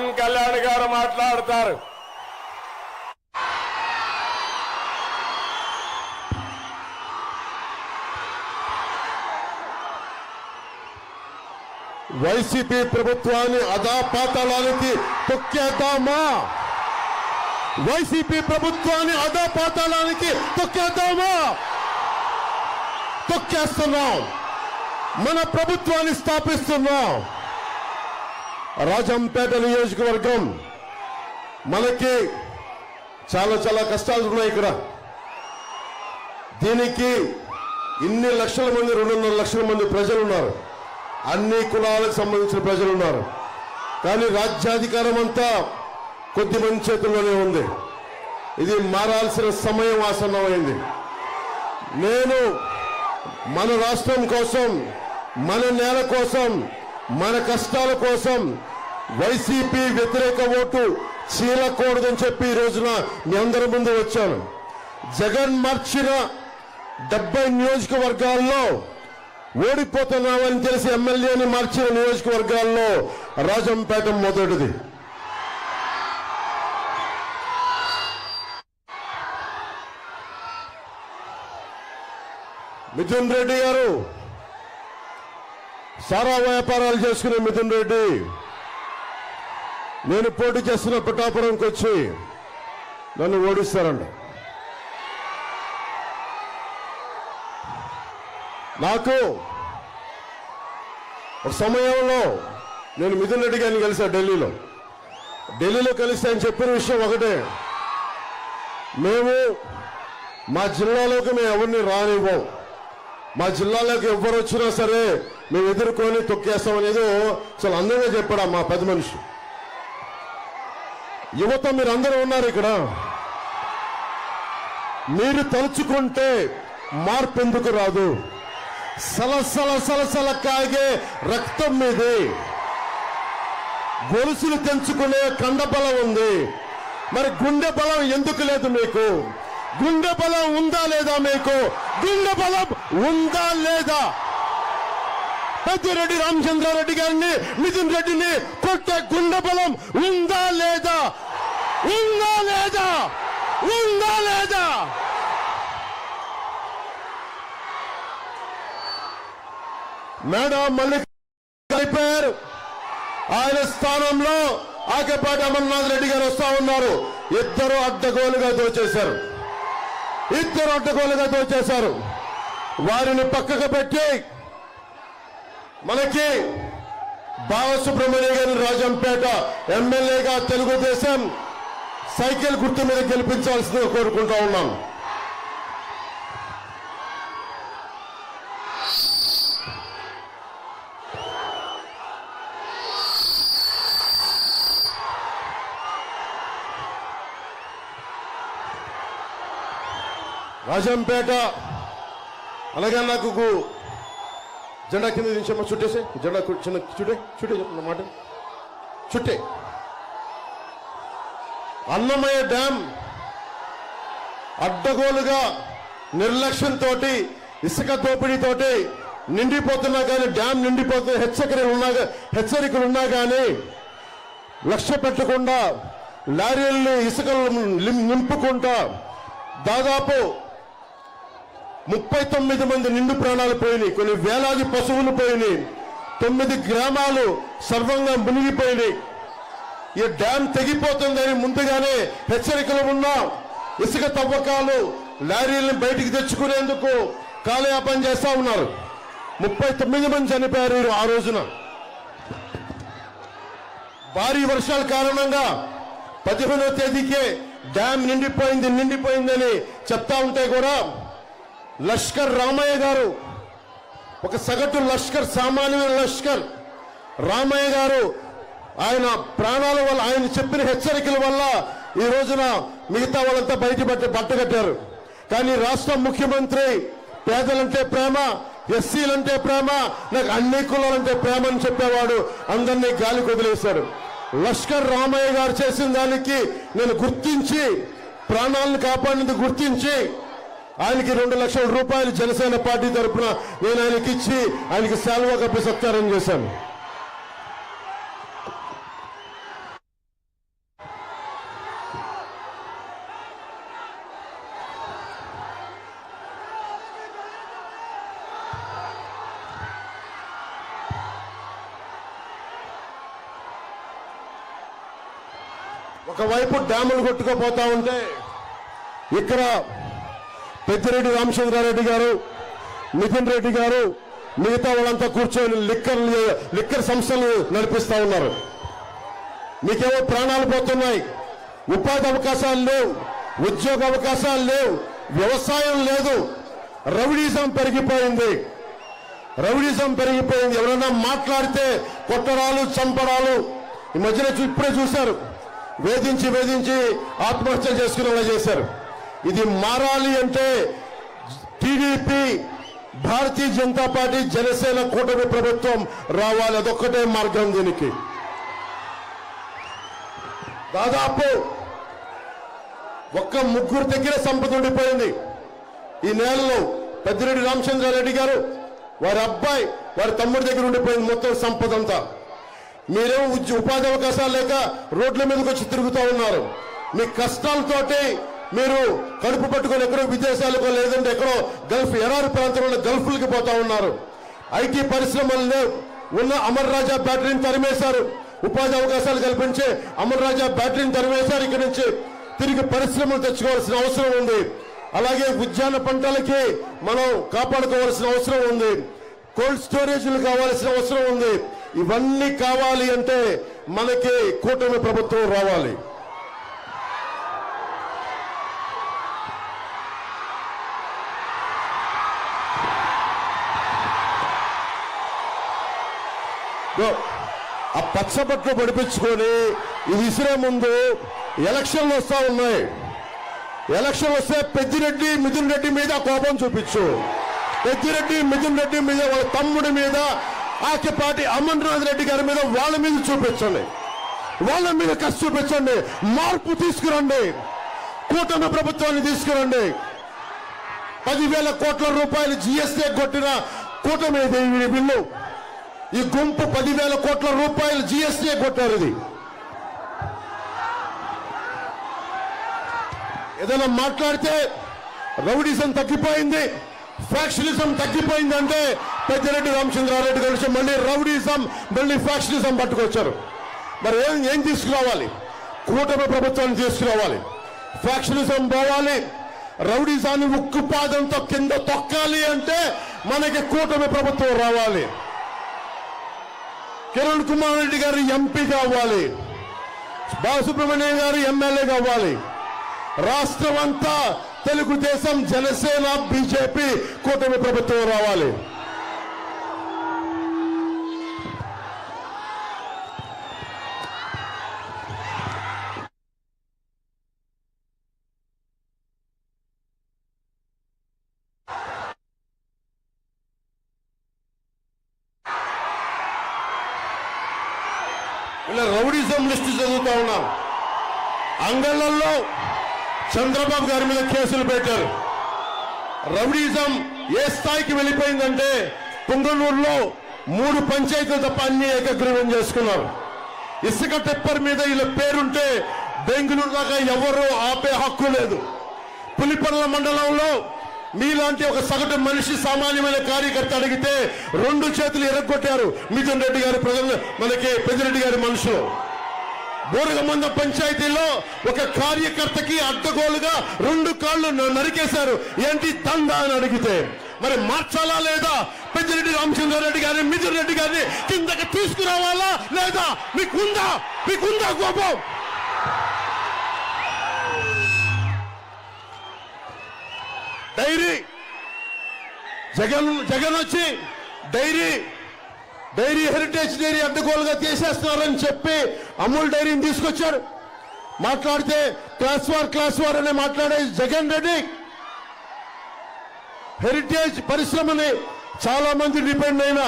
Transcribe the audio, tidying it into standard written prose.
పవన్ కళ్యాణ్ గారు మాట్లాడతారు. వైసీపీ ప్రభుత్వాన్ని అధాపాతాళానికి తొక్కేద్దామా? వైసీపీ ప్రభుత్వాన్ని అధాపాతాళానికి తొక్కేద్దామా? తొక్కేస్తున్నాం. మన ప్రభుత్వాన్ని స్థాపిస్తున్నాం. రాజంపేట నియోజకవర్గం మనకి చాలా కష్టాలు ఉన్నాయి. ఇక్కడ దీనికి ఇన్ని లక్షల మంది 2.5 లక్షల మంది ప్రజలు ఉన్నారు. అన్ని కులాలకు సంబంధించిన ప్రజలు ఉన్నారు. కానీ రాజ్యాధికారం అంతా కొద్దిమంది చేతుల్లోనే ఉంది. ఇది మారాల్సిన సమయం ఆసన్నమైంది. నేను మన రాష్ట్రం కోసం, మన నేల కోసం, మన కష్టాల కోసం వైసీపీ వ్యతిరేక ఓటు చీలకూడదని చెప్పి ఈ రోజున మీ అందరి ముందు వచ్చాను. జగన్ మార్చిన 70 నియోజకవర్గాల్లో ఓడిపోతున్నామని తెలిసి ఎమ్మెల్యేని మార్చిన నియోజకవర్గాల్లో రాజంపేట మొదటిది. మిథున్ రెడ్డి గారు, సారా వ్యాపారాలు చేసుకునే మిథున్ రెడ్డి, నేను పోటీ చేస్తున్న పిఠాపురంకి వచ్చి నన్ను ఓడిస్తారంట. నాకు ఒక సమయంలో నేను మిథున్ రెడ్డి గారిని కలిసా ఢిల్లీలో కలిసి ఆయన చెప్పిన విషయం ఒకటే, మేము మా జిల్లాలోకి మేము ఎవరిని రానివ్వం, మా జిల్లాలోకి ఎవరు వచ్చినా సరే మేము ఎదుర్కొని తొక్కేస్తామనేది చాలా అందంగా చెప్పాడు మా పెద్ద మనిషి. యువత మీరందరూ ఉన్నారు ఇక్కడ. మీరు తలుచుకుంటే మార్పు ఎందుకు రాదు? సలసల కాగే రక్తం మీది, గొలుసులు తెంచుకునే కండబలం ఉంది. మరి గుండె బలం ఎందుకు లేదు మీకు? గుండె బలం ఉందా లేదా మీకు? గుండె బలం ఉందా లేదా? పెద్దిరెడ్డి రామచంద్రారెడ్డి గారిని, మిథున్ రెడ్డిని కొట్టే గుండె బలం ఉందా లేదా? ఉందా లేదా? ఉందా లేదా? మేడం మల్లిక అయిపోయారు. ఆయన స్థానంలో ఆకేపాటి అమర్నాథ్ రెడ్డి గారు వస్తా ఉన్నారు. ఇద్దరు అడ్డగోలుగా దోచేశారు. వారిని పక్కకు పెట్టి మనకి బాలసుబ్రహ్మణ్య గారిని రాజంపేట ఎమ్మెల్యేగా తెలుగుదేశం సైకిల్ గుర్తు మీద గెలిపించాల్సిందిగా కోరుకుంటా ఉన్నాం. రాజంపేట అలాగే నాకు జెండా కింద దించమ్మా, చుట్టేసే జెండా చిన్న చుట్టే చెప్తున్న మాట చుట్టే. అన్నమయ్య డ్యాం అడ్డగోలుగా నిర్లక్ష్యంతో ఇసుక దోపిడీతోటి నిండిపోతున్నా కానీ, డ్యాం నిండిపోతున్న హెచ్చరికలు ఉన్నా కానీ లక్ష్య పెట్టకుండా లారీలను ఇసుకలు నింపుకుంటా దాదాపు 39 మంది నిండు ప్రాణాలు పోయినాయి. కొన్ని వేలాది పశువులు పోయినాయి. 9 గ్రామాలు సర్వంగా మునిగిపోయినాయి. ఈ డ్యాం తెగిపోతుందని ముందుగానే హెచ్చరికలు ఉన్నా ఇసుక తవ్వకాలు లారీలను బయటికి తెచ్చుకునేందుకు కాలయాపన చేస్తా ఉన్నారు. 39 మంది చనిపోయారు ఆ రోజున. భారీ వర్షాల కారణంగా 15వ తేదీకే డ్యాం నిండిపోయిందని చెప్తా ఉంటే కూడా లష్కర్ రామయ్య గారు, ఒక సగటు లష్కర్, సామాన్యమైన లష్కర్ రామయ్య గారు, ఆయన ప్రాణాల వల్ల, ఆయన చెప్పిన హెచ్చరికల వల్ల ఈ రోజున మిగతా వాళ్ళంతా బట్టగట్టారు. కానీ రాష్ట్ర ముఖ్యమంత్రి పేదలంటే ప్రేమ, ఎస్సీలంటే ప్రేమ, నాకు అన్ని కులాలంటే ప్రేమ అని చెప్పేవాడు అందరినీ గాలి వదిలేశారు. లష్కర్ రామయ్య గారు చేసిన దానికి నేను గుర్తించి, ప్రాణాలను కాపాడినందుకు గుర్తించి ఆయనకి 2 లక్షల రూపాయలు జనసేన పార్టీ తరఫున నేను ఆయనకి ఇచ్చి ఆయనకి శాల్వా కప్పి సత్కారం చేశాను. ఒకవైపు డ్యాములు కొట్టుకుపోతా ఉంటే ఇక్కడ పెద్దిరెడ్డి రామచంద్రారెడ్డి గారు, నితిన్ రెడ్డి గారు, మిగతా వాళ్ళంతా కూర్చొని లిక్కర్ సంస్థలు నడిపిస్తా ఉన్నారు. మీకేమో ప్రాణాలు పోతున్నాయి, ఉపాధి అవకాశాలు లేవు, ఉద్యోగ అవకాశాలు లేవు, వ్యవసాయం లేదు, రౌడీజం పెరిగిపోయింది. ఎవరైనా మాట్లాడితే కొట్టడాలు, చంపడాలు. ఈ మధ్యన ఇప్పుడే చూశారు, వేధించి ఆత్మహత్య చేసుకునేలా చేశారు. ఇది మారాలి అంటే టీడీపీ, భారతీయ జనతా పార్టీ, జనసేన కూటమి ప్రభుత్వం రావాలి. అదొక్కటే మార్గం. దీనికి దాదాపు ఒక్క ముగ్గురు దగ్గర సంపద ఉండిపోయింది ఈ నేలలో. పెద్దిరెడ్డి రామచంద్రారెడ్డి గారు, వారి అబ్బాయి, వారి తమ్ముడి దగ్గర ఉండిపోయింది మొత్తం సంపద అంతా. మీరేమో ఉపాధి అవకాశాలు లేక రోడ్ల మీదకి వచ్చి తిరుగుతూ ఉన్నారు. మీ కష్టాలతోటి మీరు కడుపు పట్టుకొని ఎక్కడో విదేశాలకు, లేదంటే ఎక్కడో గల్ఫ్ ఎడారి ప్రాంతంలో గల్ఫ్లకి పోతా ఉన్నారు. ఐటీ పరిశ్రమలు లేవు. ఉన్న అమర్ రాజా బ్యాటరీని తరిమేశారు. ఉపాధి అవకాశాలు కల్పించే అమర్ రాజా బ్యాటరీని తరిమేశారు. ఇక్కడి నుంచి తిరిగి పరిశ్రమలు తెచ్చుకోవాల్సిన అవసరం ఉంది. అలాగే ఉద్యాన పంటలకి మనం కాపాడుకోవాల్సిన అవసరం ఉంది. కోల్డ్ స్టోరేజ్లు కావాల్సిన అవసరం ఉంది. ఇవన్నీ కావాలి అంటే మనకి కూటమి ప్రభుత్వం రావాలి. ఆ పచ్చబట్లు పడిపించుకొని ఇది విసిరే ముందు ఎలక్షన్లు వస్తా ఉన్నాయి. ఎలక్షన్ వస్తే పెద్దిరెడ్డి, మిథున్ రెడ్డి మీద కోపం చూపించు. పెద్దిరెడ్డి, మిథున్ రెడ్డి మీద, వాళ్ళ తమ్ముడి మీద, ఆకిపాటి అమర్నాథ్ రెడ్డి గారి మీద, వాళ్ళ మీద చూపించండి. వాళ్ళ మీద కసి చూపించండి. మార్పు తీసుకురండి. కూటమి ప్రభుత్వాన్ని తీసుకురండి. 10,000 కోట్ల రూపాయలు జీఎస్టీ కొట్టిన కూటమి బిల్లు. ఈ గుంపు 10,000 కోట్ల రూపాయలు జీఎస్టీ కొట్టారు. ఇది ఏదైనా మాట్లాడితే రౌడీజం తగ్గిపోయింది, ఫ్యాక్షనిజం తగ్గిపోయిందంటే పెద్దిరెడ్డి రామచంద్రారెడ్డి కలిసి మళ్ళీ రౌడీజం, మళ్ళీ ఫ్యాక్షనిజం పట్టుకొచ్చారు. మరి ఏం తీసుకురావాలి? కూటమి ప్రభుత్వాన్ని తీసుకురావాలి. ఫ్యాక్షనిజం పోవాలి. రౌడీజాన్ని ఉక్కుపాదంతో కింద తొక్కాలి అంటే మనకి కూటమి ప్రభుత్వం రావాలి. కిరణ్ కుమార్ రెడ్డి గారు ఎంపీ కావాలి. బాలసుబ్రహ్మణ్యం గారు ఎమ్మెల్యే కావాలి. రాష్ట్రం అంతా తెలుగుదేశం, జనసేన, బీజేపీ కూటమి ప్రభుత్వం రావాలి. ఇలా రౌడీజం లిస్టు చదువుతా ఉన్నాం. అంగళ్ళల్లో చంద్రబాబు గారి మీద కేసులు పెట్టారు. రౌడీజం ఏ స్థాయికి వెళ్ళిపోయిందంటే పుంగనూరులో 3 పంచాయతీలు తప్ప అన్ని ఏకగ్రీవం చేసుకున్నారు. ఇసుక టెప్పర్ మీద వీళ్ళ పేరుంటే బెంగళూరు దాకా ఎవరు ఆపే హక్కు లేదు. పులిపర్ల మండలంలో మీలాంటి ఒక సగటు మనిషి, సామాన్యమైన కార్యకర్త అడిగితే 2 చేతులు ఎరగొట్టారు మిథున్ రెడ్డి గారి ప్రజలు, మనకి పెద్దిరెడ్డి గారి మనుషులు. బోరగమంద పంచాయతీలో ఒక కార్యకర్తకి అడ్డగోలుగా 2 కాళ్ళు నరికేశారు. ఏంటి తందా అని అడిగితే మరి మార్చాలా లేదా? పెద్దిరెడ్డి రామచంద్రారెడ్డి గారిని, మిథున్ రెడ్డి గారిని కిందకి తీసుకురావాలా లేదా? మీకుందా కోపం? డైరీ జగన్ వచ్చి డైరీ హెరిటేజ్ డైరీ అడ్డగోలుగా తీసేస్తున్నారని చెప్పి అమూల్ డైరీని తీసుకొచ్చారు. మాట్లాడితే క్లాస్ వార్ అనే మాట్లాడే జగన్ రెడ్డి హెరిటేజ్ పరిశ్రమని చాలా మంది డిపెండ్ అయిన